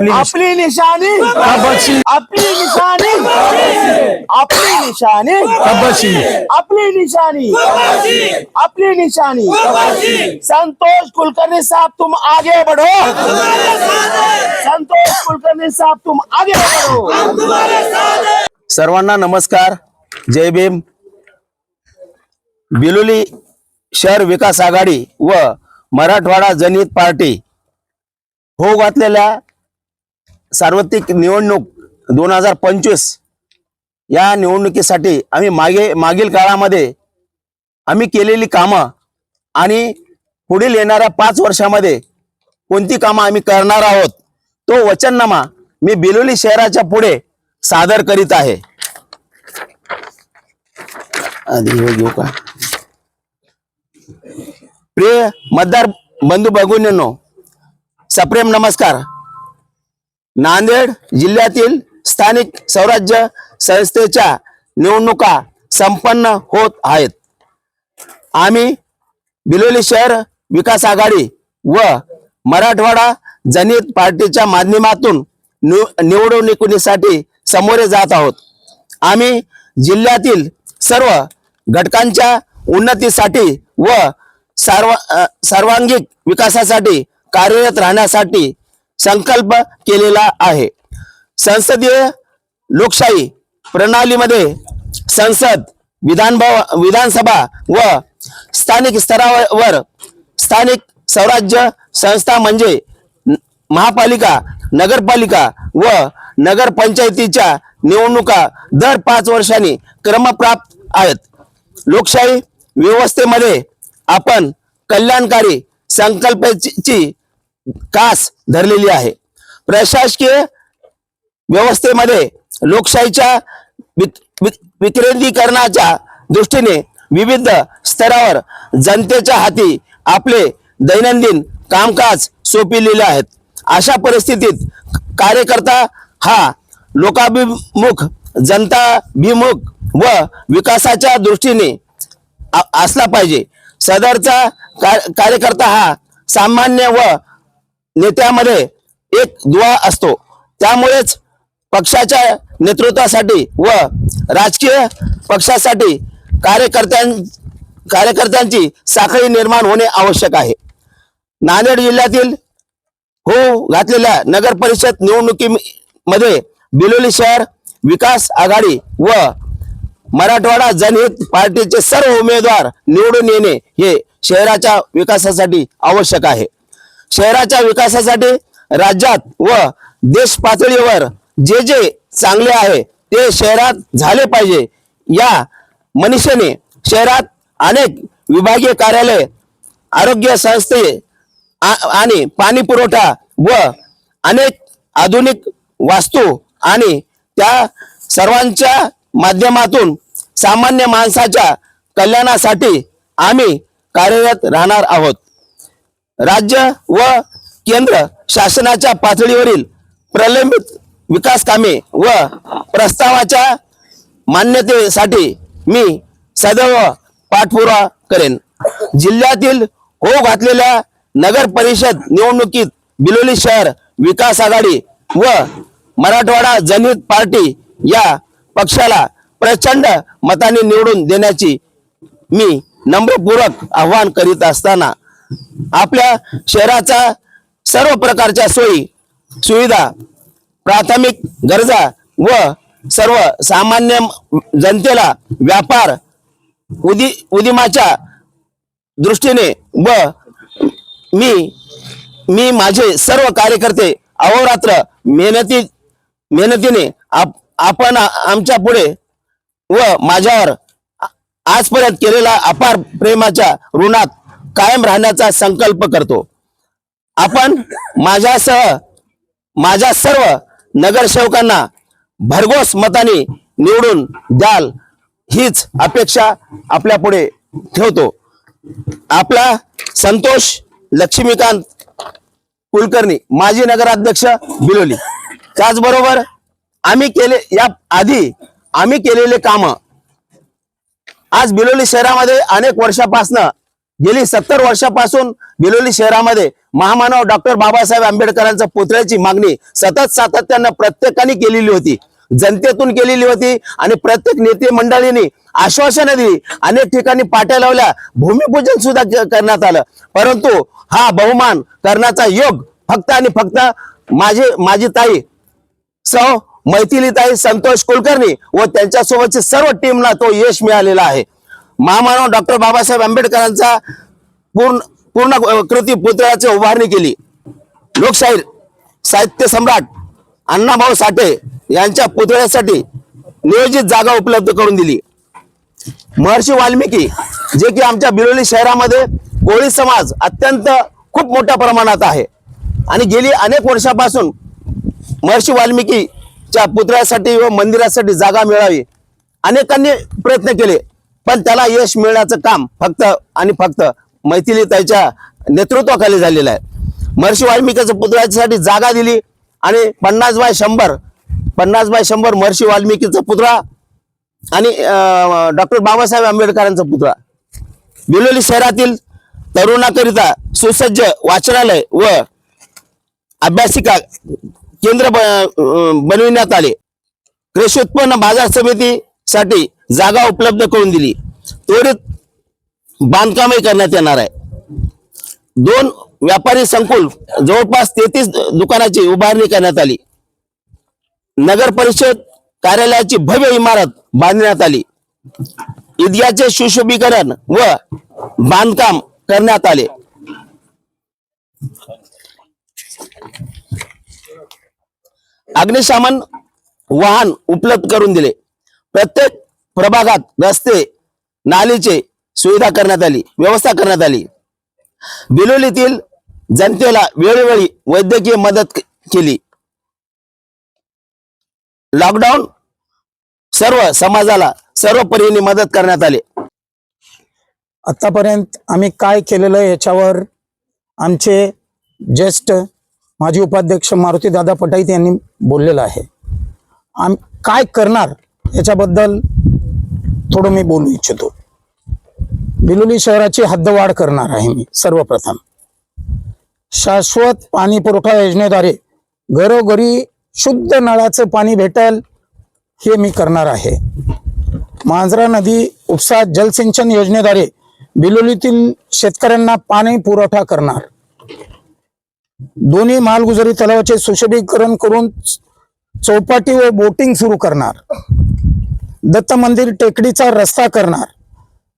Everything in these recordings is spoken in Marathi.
आपली निशानी कबशी आपली निशानी आपली निशानी कबशी अपनी निशानी अपनी निशानी। संतोष कुलकर्णी साहब तुम आगे बढ़ो, संतोष कुलकर्णी साहब तुम आगे बढ़ो। सर्वांना नमस्कार, जय भीम। बिलोली शहर विकास आघाडी व मराठवाडा जनहित पार्टी हो घातलेल्या सार्वत्रिक निवडणूक 2025 या निवडणुकीसाठी आम्ही मागील काळामध्ये आम्ही केलेली कामं आणि पुढील येणाऱ्या 5 वर्षामध्ये कोणती कामं आम्ही करणार आहोत तो वचननामा मी बिलोली शहराच्या पुढे सादर करीत आहे। आधी हे घेऊ का? प्रिय मतदार बंधू भगिनींनो, सप्रेम नमस्कार। नांदेड जिल्ह्यातील स्थानिक स्वराज्य संस्थेच्या निवडणुका संपन्न होत आहेत। आम्ही बिलोली शहर विकास आघाडी व मराठवाडा जनहित पार्टीच्या माध्यमातून निवडणुकीसाठी समोर जात आहोत। आम्ही जिल्ह्यातील सर्व घटकांच्या उन्नतीसाठी व सर्वांगीण विकासासाठी कार्यरत राहण्यासाठी संकल्प केलेला आहे। संसदीय लोकशाही प्रणालीमध्ये संसद, विधानसभा व स्थानिक स्तरावर स्थानिक स्वराज्य संस्था म्हणजे महापालिका, नगरपालिका व नगरपंचायतीच्या निवडणुका दर 5 वर्षांनी क्रमप्राप्त आहेत। लोकशाही व्यवस्थेमध्ये आपण कल्याणकारी संकल्पाची कास धरलेली आहे। प्रशासकीय व्यवस्थेमध्ये लोकशाहीच्या विकेंद्रीकरणाच्या दृष्टीने विविध स्तरावर जनतेच्या हाती आपले दैनंदिन कामकाज सोपविलेले आहेत। अशा परिस्थितीत कार्यकर्ता हा लोकाभिमुख, जनताभिमुख व विकासाच्या दृष्टीने असला पाहिजे। सदरचा कार्यकर्ता हा सामान्य व नेत्यामध्ये एक दुवा असतो। त्यामुळेच पक्षाच्या नेतृत्वासाठी व राजकीय पक्षासाठी कार्यकर्त्यांची साखळी निर्माण होणे आवश्यक आहे। नांदेड जिल्ह्यातील हो घातलेल्या नगर परिषद निवडणुकीमध्ये बिलोली शहर विकास आघाडी व मराठवाडा जनहित पार्टीचे सर्व उमेदवार निवडून येणे हे शहराच्या विकासासाठी आवश्यक आहे। शहराच्या विकासासाठी राज्यात व देश पातळीवर जे जे चांगले आहे ते शहरात झाले पाहिजे या मनीषेने शहरात अनेक विभागीय कार्यालय, आरोग्य संस्थे आणि पाणी पुरवठा व अनेक आधुनिक वास्तू आणि त्या सर्वांच्या माध्यमातून सामान्य माणसाच्या कल्याणासाठी आम्ही कार्यरत राहणार आहोत। राज्य व केंद्र शासनाच्या पातळीवरील प्रलंबित विकास कामे व प्रस्तावाच्या मान्यतेसाठी मी सदैव पाठपुरावा करेन। जिल्ह्यातील हो घातलेल्या नगर परिषद निवडणुकीत बिलोली शहर विकास आघाडी व मराठवाडा जनहित पार्टी या पक्षाला प्रचंड मताने निवडून देण्याची मी नम्रपूर्वक आवाहन करीत असताना आपल्या शहराचा सर्व प्रकारच्या सोयी सुविधा, प्राथमिक गरजा व सर्व सामान्य जनतेला व्यापार उद्यमाच्या दृष्टीने व मी माझे सर्व कार्यकर्ते अहोरात्र मेहनतीने आपण आमच्या पुढे व माझ्यावर आजपर्यंत केलेला अपार प्रेमाच्या ऋणात कायम राहण्याचा संकल्प करतो। आपण माझ्यासह माझ्या सर्व नगरसेवकांना भरघोस मताने निवडून द्याल हीच अपेक्षा आपल्या पुढे ठेवतो। आपला संतोष लक्ष्मीकांत कुलकर्णी, माजी नगराध्यक्ष बिलोली। त्याचबरोबर आम्ही केलेले काम आज बिलोली शहरामध्ये अनेक वर्षापासून गेली 70 वर्षापासून बिलोली शहरामध्ये महामानव डॉक्टर बाबासाहेब आंबेडकरांच्या पुतळ्याची मागणी सतत सातत्यानं प्रत्येकाने केलेली होती, जनतेतून केलेली होती आणि प्रत्येक नेते मंडळींनी आश्वासनं दिली, अनेक ठिकाणी पाट्या लावल्या, भूमिपूजन सुद्धा करण्यात आलं, परंतु हा बहुमान करण्याचा योग फक्त आणि फक्त माझी ताई सौ मैथिलीताई संतोष कुलकर्णी व त्यांच्यासोबतची सर्व टीमला तो यश मिळालेला आहे. महामानव डॉक्टर बाबासाहेब आंबेडकरांचा पूर्ण कृती पुतळ्याची उभारणी केली. लोकशाहीर साहित्य सम्राट अण्णाभाऊ साठे यांच्या पुतळ्यासाठी नियोजित जागा उपलब्ध करून दिली. महर्षी वाल्मिकी जे की आमच्या बिलोली शहरामध्ये कोळी समाज अत्यंत खूप मोठ्या प्रमाणात आहे आणि गेली अनेक वर्षापासून महर्षी वाल्मिकीच्या पुतळ्यासाठी व मंदिरासाठी जागा मिळावी अनेकांनी प्रयत्न केले, पण त्याला यश मिळण्याचं काम फक्त आणि फक्त मैथिलीताईच्या नेतृत्वाखाली झालेलं आहे. महर्षी वाल्मिकीच्या पुतळ्यासाठी जागा दिली आणि 50x100 महर्षी वाल्मिकीचा पुतळा आणि डॉक्टर बाबासाहेब आंबेडकरांचा पुतळा. बिलोली शहरातील तरुणाकरिता सुसज्ज वाचनालय व अभ्यासिका केंद्र बनविण्यात आले. कृषी उत्पन्न बाजार समितीसाठी जागा उपलब्ध करून दिली. त्वरित बांधकामही करण्यात येणार आहे. 2 व्यापारी संकुल जवळपास 33 दुकानाची उभारणी करण्यात आली. नगर परिषद कार्यालयाची भव्य इमारत बांधण्यात आली. ईदगाहचे सुशोभीकरण व बांधकाम करण्यात आले. अग्निशमन वाहन उपलब्ध करून दिले. प्रत्येक प्रभागात रस्ते नालीचे सुविधा करण्यात आली, व्यवस्था करण्यात आली. बिलोलीतील जनतेला वेळोवेळी वैद्यकीय मदत केली. लॉकडाऊन सर्व समाजाला सर्व परीने मदत करण्यात आली. आतापर्यंत आम्ही काय केलेलं आहे याच्यावर आमचे ज्येष्ठ माजी उपाध्यक्ष मारुतीदादा पटाईत यांनी बोललेलं आहे. काय करणार याच्याबद्दल थोडं मी बोलू इच्छितो. बिलोली शहराची हद्दवाढ करणार आहे मी. सर्वप्रथम शाश्वत पाणी पुरवठा योजनेद्वारे घरोघरी शुद्ध नळाचं पाणी भेटेल हे मी करणार आहे. मांजरा नदी उपसा जलसिंचन योजनेद्वारे बिलोलीतील शेतकऱ्यांना पाणी पुरवठा करणार. दोन्ही मालगुजारी तलावाचे सुशोभीकरण करून चौपाटी व बोटिंग सुरू करणार. दत्त मंदिर टेकडीचा रस्ता करणार.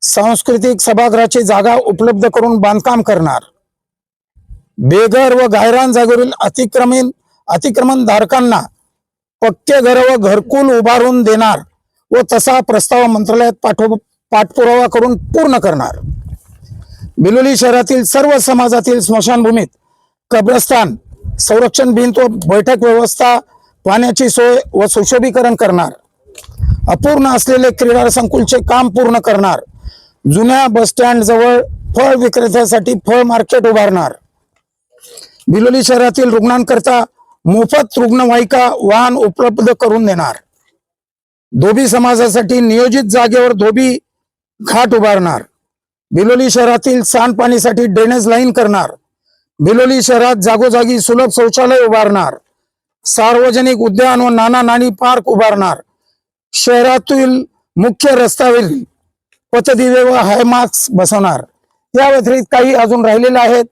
सांस्कृतिक सभागृहाची जागा उपलब्ध करून बांधकाम करणार. बेघर व गायरान जागेवरील अतिक्रमण धारकांना पक्के घर व घरकुल उभारून देणार व तसा प्रस्ताव मंत्रालयात पाठपुरावा करून पूर्ण करणार. बिलोली शहरातील सर्व समाजातील स्मशानभूमीत कब्रस्तान, संरक्षण भिंत व बैठक व्यवस्था, पाण्याची सोय व सुशोभीकरण करणार. अपूर्ण असलेले क्रीडा संकुलचे काम पूर्ण करणार. जुन्या बस स्टँड जवळ फळ विक्रेत्यासाठी फळ मार्केट उभारणार. बिलोली शहरातील रुग्णांकरता मोफत रुग्णवाहिका वाहन उपलब्ध करून देणार. धोबी समाजासाठी नियोजित जागेवर धोबी घाट उभारणार. बिलोली शहरातील सांडपाणीसाठी ड्रेनेज लाईन करणार. बिलोली शहरात जागोजागी सुलभ शौचालय उभारणार. सार्वजनिक उद्यान व नाना नानी पार्क उभारणार. शहरातील मुख्य रस्त्यावरील पथदिवे व हायमार्क्स बसवणार. या व्यतिरिक्त काही अजून राहिलेले आहेत.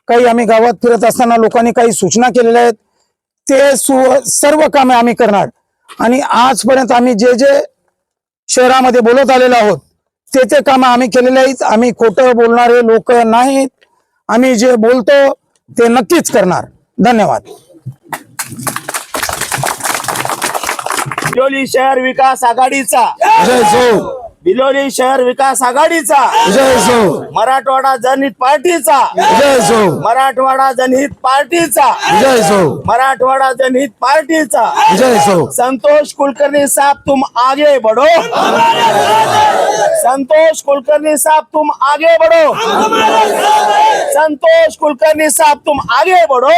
काही आम्ही गावात फिरत असताना लोकांनी काही सूचना केलेल्या आहेत. ते सर्व कामे आम्ही करणार. आणि आजपर्यंत आम्ही जे जे शहरामध्ये बोलत आलेलो आहोत ते कामं आम्ही केलेले आहेत. आम्ही खोटं बोलणारे लोक नाहीत. आम्ही जे बोलतो ते नक्कीच करणार. धन्यवाद. बिलोली शहर विकास आघाडीचा जय जो. बिलोली शहर विकास आघाडीचा जय जो. मराठवाडा जनहित पार्टीचा जय जो. मराठवाडा जनहित पार्टीचा जय जो. मराठवाडा जनहित पार्टीचा जय जो. संतोष कुलकर्णी साहब तुम आगे बढ़ो. संतोष कुलकर्णी साहब तुम आगे बढ़ो. संतोष कुलकर्णी साहब तुम आगे बढ़ो.